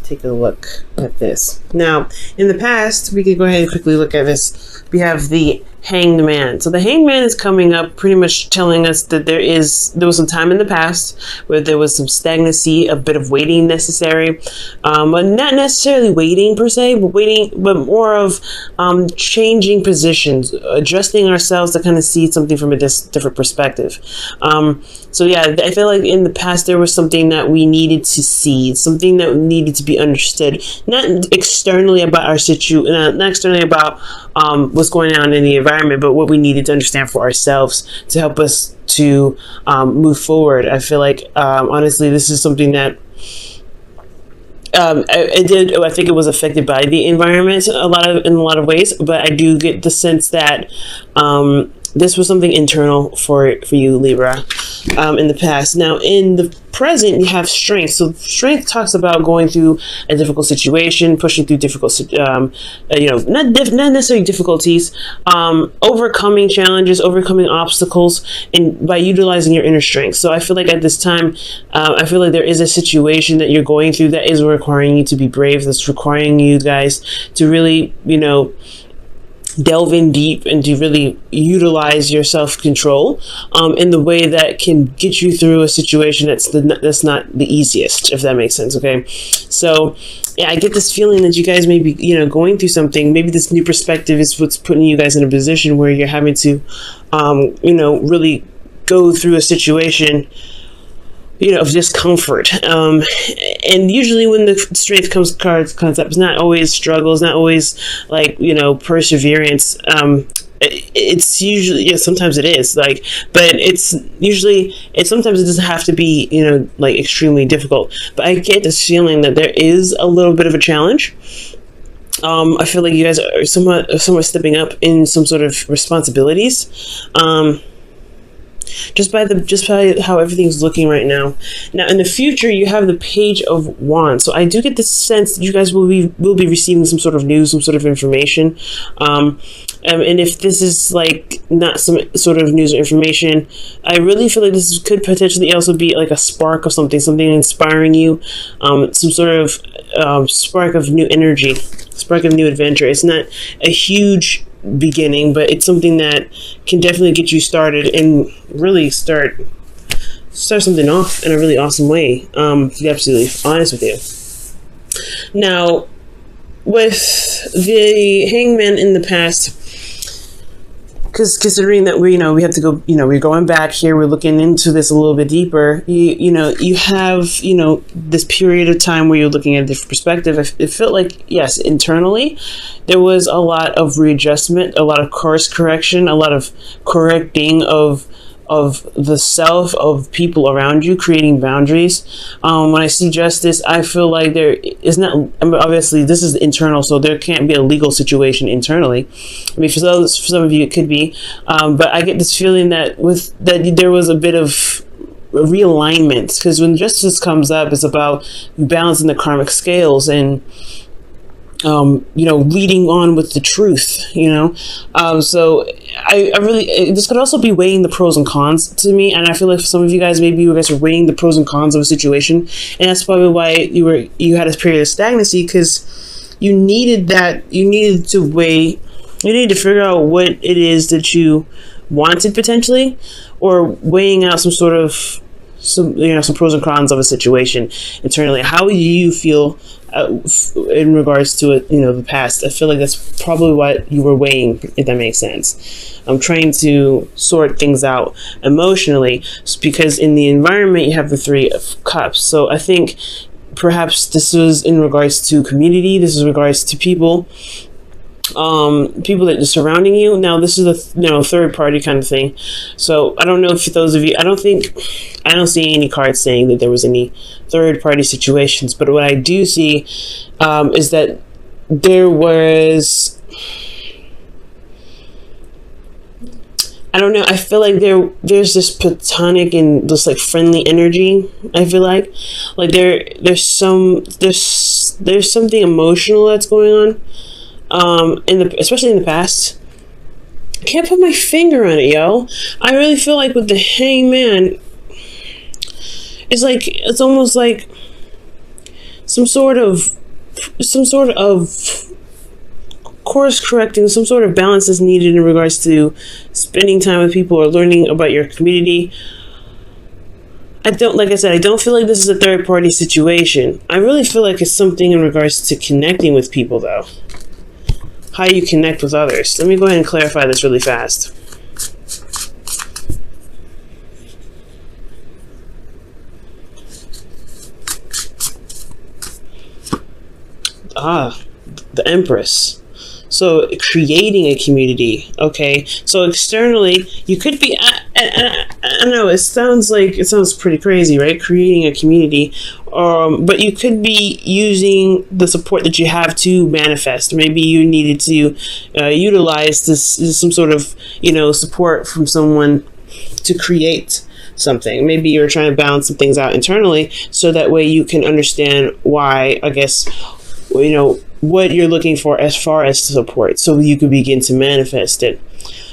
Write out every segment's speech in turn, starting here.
take a look at this. Now, in the past, we could go ahead and quickly look at this. We have the Hanged Man. So the Hanged Man is coming up, pretty much telling us that there was some time in the past where there was some stagnancy, a bit of waiting necessary, but not necessarily waiting per se, but more of changing positions, adjusting ourselves to kind of see something from a different perspective. So yeah, I feel like in the past there was something that we needed to see, something that needed to be understood, not externally about our situation, not externally about what's going on in the environment, but what we needed to understand for ourselves to help us to move forward. I feel like honestly, this is something that I think it was affected by the environment in a lot of ways, but I do get the sense that this was something internal for you, Libra, in the past. Now, in the present, you have strength. So strength talks about going through a difficult situation, pushing through difficult, not necessarily difficulties, overcoming challenges, overcoming obstacles, and by utilizing your inner strength. So I feel like at this time, I feel like there is a situation that you're going through that is requiring you to be brave. That's requiring you guys to really, delve in deep and to really utilize your self-control in the way that can get you through a situation that's not the easiest, if that makes sense. Okay, so yeah, I get this feeling that you guys may be going through something. Maybe this new perspective is what's putting you guys in a position where you're having to really go through a situation of discomfort. And usually when the strength comes up, it's not always struggles, not always like, perseverance. It's usually, sometimes it is but sometimes it doesn't have to be, extremely difficult. But I get this feeling that there is a little bit of a challenge. I feel like you guys are somewhat stepping up in some sort of responsibilities. Just by how everything's looking right now. Now, in the future, you have the Page of Wands. So I do get the sense that you guys will be receiving some sort of news, some sort of information. And if this is like not some sort of news or information, I really feel like this could potentially also be like a spark of something inspiring you, some sort of spark of new energy, spark of new adventure. It's not a huge beginning, but it's something that can definitely get you started and really start something off in a really awesome way, to be absolutely honest with you. Now, with the Hangman in the past, because considering that we have to go, we're going back here, we're looking into this a little bit deeper. You have this period of time where you're looking at a different perspective. It felt like, yes, internally there was a lot of readjustment, a lot of course correction, a lot of correcting of the self, of people around you, creating boundaries. When I see justice, I feel like there is not, obviously this is internal, so there can't be a legal situation internally. I mean, for some of you it could be, but I get this feeling that there was a bit of realignment, because when justice comes up, it's about balancing the karmic scales and leading on with the truth, so I really, this could also be weighing the pros and cons to me. And I feel like for some of you guys, maybe you guys are weighing the pros and cons of a situation. And that's probably why you had a period of stagnancy, because you needed to figure out what it is that you wanted potentially, or weighing out some pros and cons of a situation internally. How do you feel in regards to it, the past? I feel like that's probably what you were weighing, if that makes sense. I'm trying to sort things out emotionally, because in the environment you have the Three of Cups. So I think perhaps this was in regards to community. This is in regards to people that are surrounding you. Now this is a third party kind of thing. So I don't know if those of you, I don't see any cards saying that there was any third party situations, but what I do see is that there was, I don't know, I feel like there's this platonic and this like friendly energy. I feel like there's something emotional that's going on, especially in the past. I can't put my finger on it, yo. I really feel like with the Hangman, it's almost like some sort of course correcting, some sort of balance is needed in regards to spending time with people or learning about your community. Like I said, I don't feel like this is a third party situation. I really feel like it's something in regards to connecting with people, though. How you connect with others. Let me go ahead and clarify this really fast. The Empress. So creating a community, okay? So externally, you could be, I don't know, it sounds pretty crazy, right? Creating a community, but you could be using the support that you have to manifest. Maybe you needed to utilize some sort of, support from someone to create something. Maybe you're trying to balance some things out internally, so that way you can understand why, I guess, what you're looking for as far as support, so you could begin to manifest it.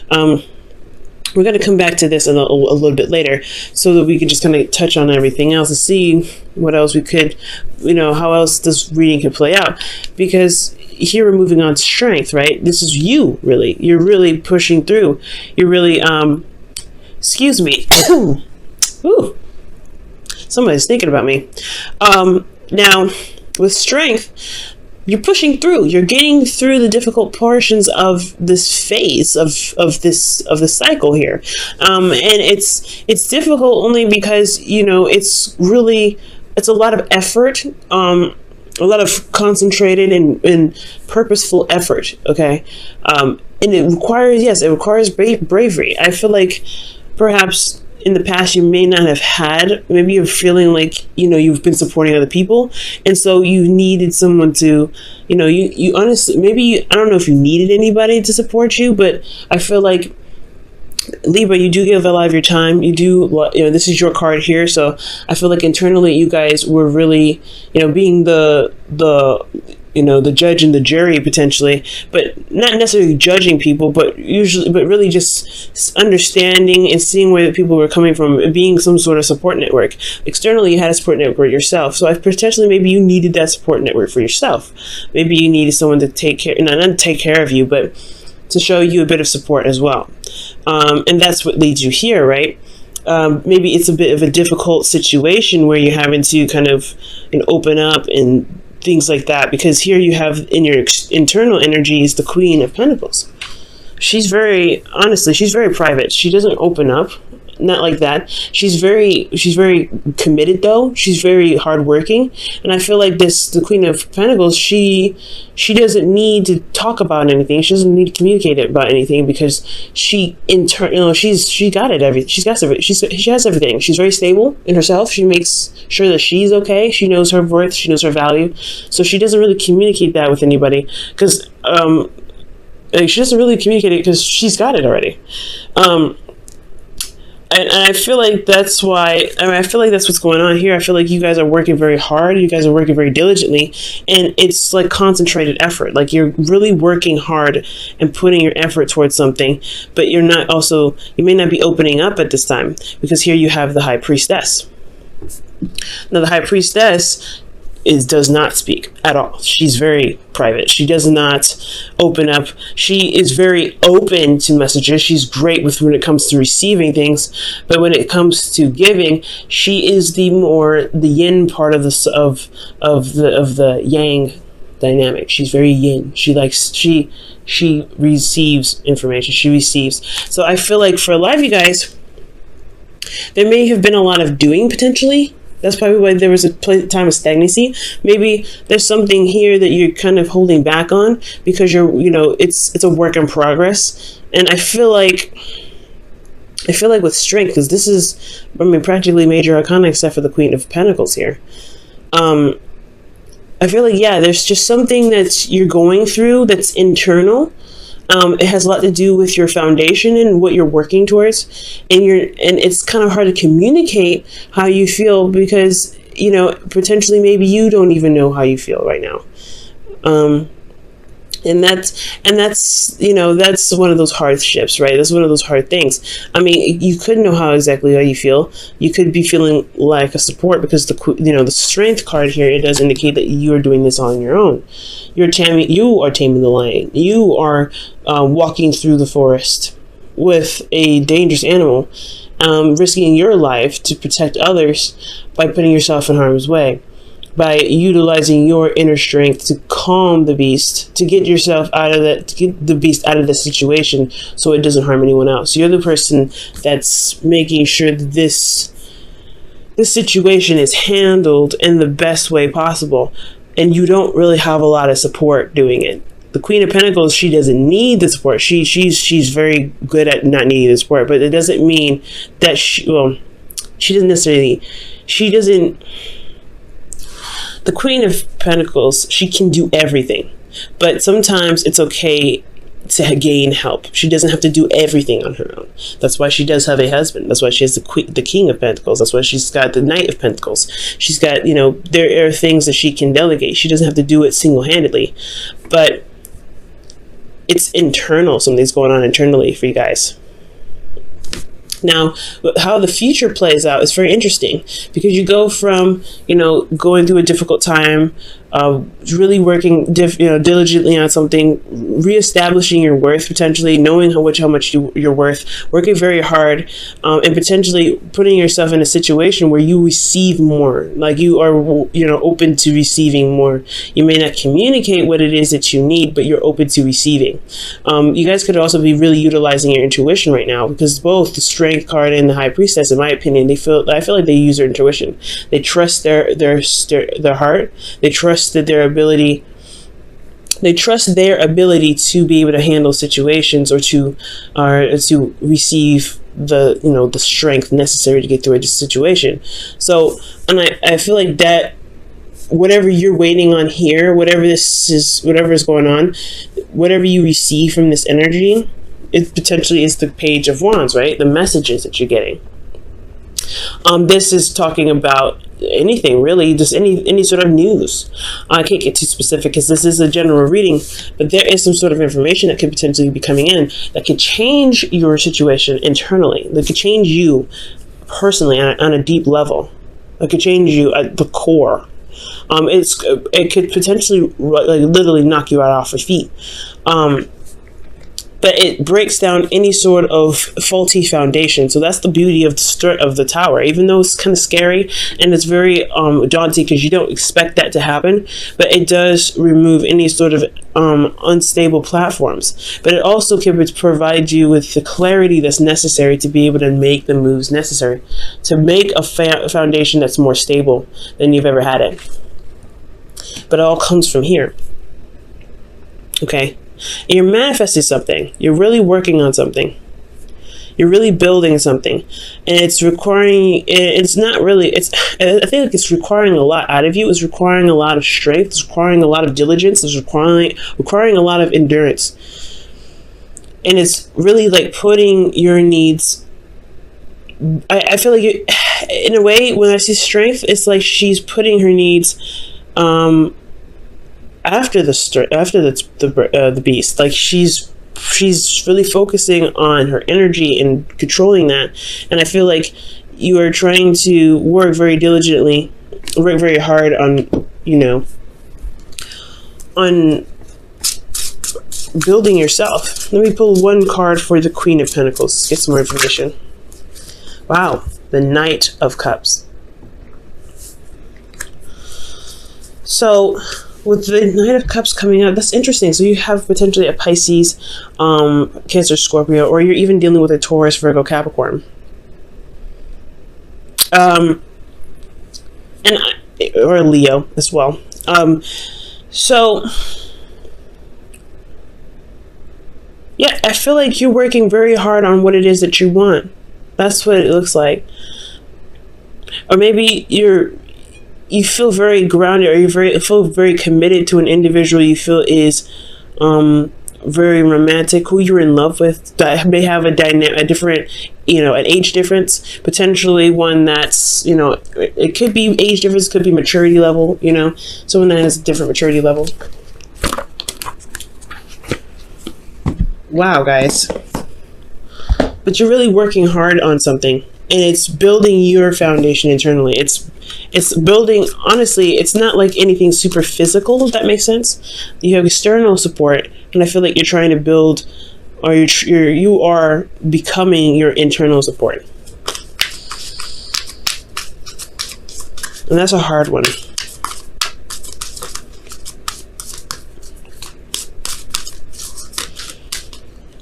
We're going to come back to this a little bit later, so that we can just kind of touch on everything else and see what else we could, how else this reading could play out. Because here we're moving on to strength, right? This is you, really. You're really pushing through. You're really, excuse me. Ooh, somebody's thinking about me. Now, with strength, you're pushing through. You're getting through the difficult portions of this phase of this cycle here, and it's difficult only because it's a lot of effort, a lot of concentrated and purposeful effort. Okay, and it requires bravery. I feel like perhaps in the past you may not have had, maybe you're feeling like you've been supporting other people, and so you needed someone to you honestly, maybe I don't know if you needed anybody to support you, but I feel like, Libra, you do give a lot of your time. You do, this is your card here, so I feel like internally you guys were really being the judge and the jury potentially, but not necessarily judging people, but really just understanding and seeing where the people were coming from, being some sort of support network. Externally, you had a support network yourself, so maybe you needed that support network for yourself. Maybe you needed someone to not take care of you, but to show you a bit of support as well. And that's what leads you here, right? Maybe it's a bit of a difficult situation where you're having to kind of open up and things like that, because here you have in your internal energies the Queen of Pentacles. She's very private. She doesn't open up, not like that. She's very committed, though. She's very hardworking, and I feel like the Queen of Pentacles, she doesn't need to talk about anything. She doesn't need to communicate about anything, because she got it. She has everything. She's very stable in herself. She makes sure that she's okay. She knows her worth. She knows her value. So she doesn't really communicate that with anybody, because she doesn't really communicate it because she's got it already. And I feel like that's why, I feel like that's what's going on here. I feel like you guys are working very hard. You guys are working very diligently. And it's like concentrated effort. Like you're really working hard and putting your effort towards something. But you may not be opening up at this time. Because here you have the High Priestess. Now the High Priestess does not speak at all. She's very private. She does not open up. She is very open to messages. She's great when it comes to receiving things, but when it comes to giving, she is the yin part of the yang dynamic. She's very yin. She receives information. She receives. So I feel like for a lot of you guys, there may have been a lot of doing potentially. That's probably why there was a time of stagnancy. Maybe there's something here that you're kind of holding back on because it's a work in progress. And I feel like with strength, because this is, practically major arcana except for the Queen of Pentacles here. I feel like, there's just something that you're going through that's internal. It has a lot to do with your foundation and what you're working towards, and it's kind of hard to communicate how you feel because potentially maybe you don't even know how you feel right now. And that's you know, that's one of those hardships, right? That's one of those hard things. I mean, you could know how exactly how you feel. You could be feeling like a support, because the strength card here, it does indicate that you are doing this on your own. You are taming the lion. You are walking through the forest with a dangerous animal, risking your life to protect others by putting yourself in harm's way, by utilizing your inner strength to calm the beast, to get yourself out of that, to get the beast out of the situation so it doesn't harm anyone else. You're the person that's making sure that this situation is handled in the best way possible, and you don't really have a lot of support doing it. The Queen of Pentacles, she doesn't need the support. She's very good at not needing the support, but it doesn't mean that she doesn't necessarily, the Queen of Pentacles, she can do everything, but sometimes it's okay to gain help. She doesn't have to do everything on her own. That's why she does have a husband. That's why she has the King of Pentacles. That's why she's got the Knight of Pentacles. She's got, there are things that she can delegate. She doesn't have to do it single-handedly, but it's internal. Something's going on internally for you guys. Now, how the future plays out is very interesting, because you go from, going through a difficult time, really working diligently on something, reestablishing your worth, potentially knowing how much you're worth, working very hard, and potentially putting yourself in a situation where you receive more, like you are open to receiving more. You may not communicate what it is that you need, but you're open to receiving. You guys could also be really utilizing your intuition right now, because both the Strength card and the High Priestess, in my opinion, I feel like they use their intuition. They trust their heart. They trust their ability to be able to handle situations, or to receive the strength necessary to get through a situation. So, and I feel like that whatever you're waiting on here, whatever is going on, whatever you receive from this energy, it potentially is the Page of Wands, right? The messages that you're getting. This is talking about anything, really, just any sort of news. I can't get too specific because this is a general reading, but there is some sort of information that could potentially be coming in that could change your situation internally, that could change you personally on a deep level, that could change you at the core. It could potentially literally knock you out off your feet. But it breaks down any sort of faulty foundation. So that's the beauty of the Tower. Even though it's kind of scary and it's very daunting, because you don't expect that to happen, but it does remove any sort of unstable platforms. But it also can provide you with the clarity that's necessary to be able to make the moves necessary to make a foundation that's more stable than you've ever had it. But it all comes from here. Okay? You're manifesting something. You're really working on something. You're really building something, and it's requiring. It's not really. I think like it's requiring a lot out of you. It's requiring a lot of strength. It's requiring a lot of diligence. It's requiring a lot of endurance, and it's really like putting your needs. I feel like in a way, when I see strength, it's like she's putting her needs. After the beast, like she's really focusing on her energy and controlling that, and I feel like you are trying to work very diligently, work very hard on on building yourself. Let me pull one card for the Queen of Pentacles. Get some more information. Wow, the Knight of Cups. So, with the Knight of Cups coming out, that's interesting. So you have potentially a Pisces, Cancer, Scorpio, or you're even dealing with a Taurus, Virgo, Capricorn. Or a Leo as well. So, yeah, I feel like you're working very hard on what it is that you want. That's what it looks like. Or maybe you feel very grounded, or you feel very committed to an individual you feel is very romantic, who you're in love with, that may have a different, an age difference, potentially one that's, it could be age difference, could be maturity level, someone that has a different maturity level. Wow, guys. But you're really working hard on something, and it's building your foundation internally. It's building, honestly, it's not like anything super physical, if that makes sense. You have external support, and I feel like you're trying to build, or you are becoming your internal support. And that's a hard one.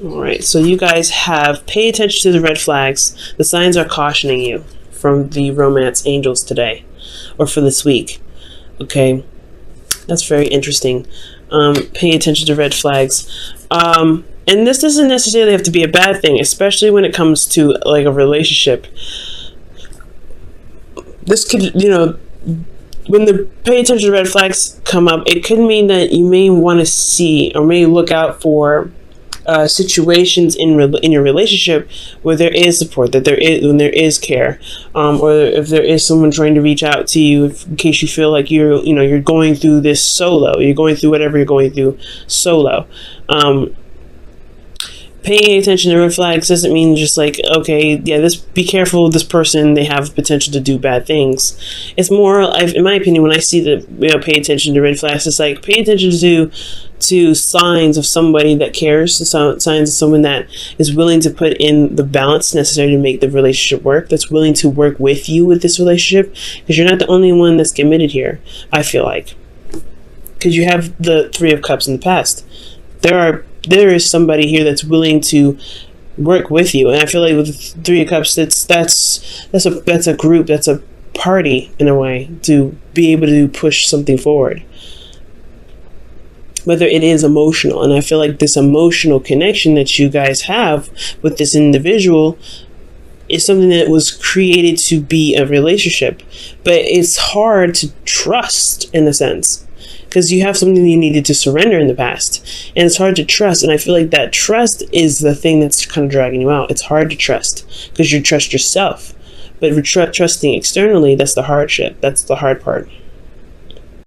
All right, so you guys have pay attention to the red flags. The signs are cautioning you from the romance angels today, or for this week. Okay, that's very interesting. Pay attention to red flags. And this doesn't necessarily have to be a bad thing, especially when it comes to like a relationship. This could, you know, when the pay attention to red flags come up, it could mean that you may want to see or may look out for situations in your relationship where there is support, that when there is care, or if there is someone trying to reach out to you, in case you feel like you're going through this solo, you're going through whatever you're going through solo. Paying attention to red flags doesn't mean just like, okay, yeah, be careful of this person, they have potential to do bad things. It's more, in my opinion, when I see pay attention to red flags, it's like pay attention to signs of somebody that cares, signs of someone that is willing to put in the balance necessary to make the relationship work, that's willing to work with you with this relationship, because you're not the only one that's committed here, I feel like. Because you have the Three of Cups in the past. There is somebody here that's willing to work with you, and I feel like with the Three of Cups, that's a group, that's a party in a way, to be able to push something forward, whether it is emotional. And I feel like this emotional connection that you guys have with this individual is something that was created to be a relationship, but it's hard to trust in a sense, because you have something you needed to surrender in the past, and it's hard to trust. And I feel like that trust is the thing that's kind of dragging you out. It's hard to trust because you trust yourself, but trusting externally, that's the hardship. That's the hard part.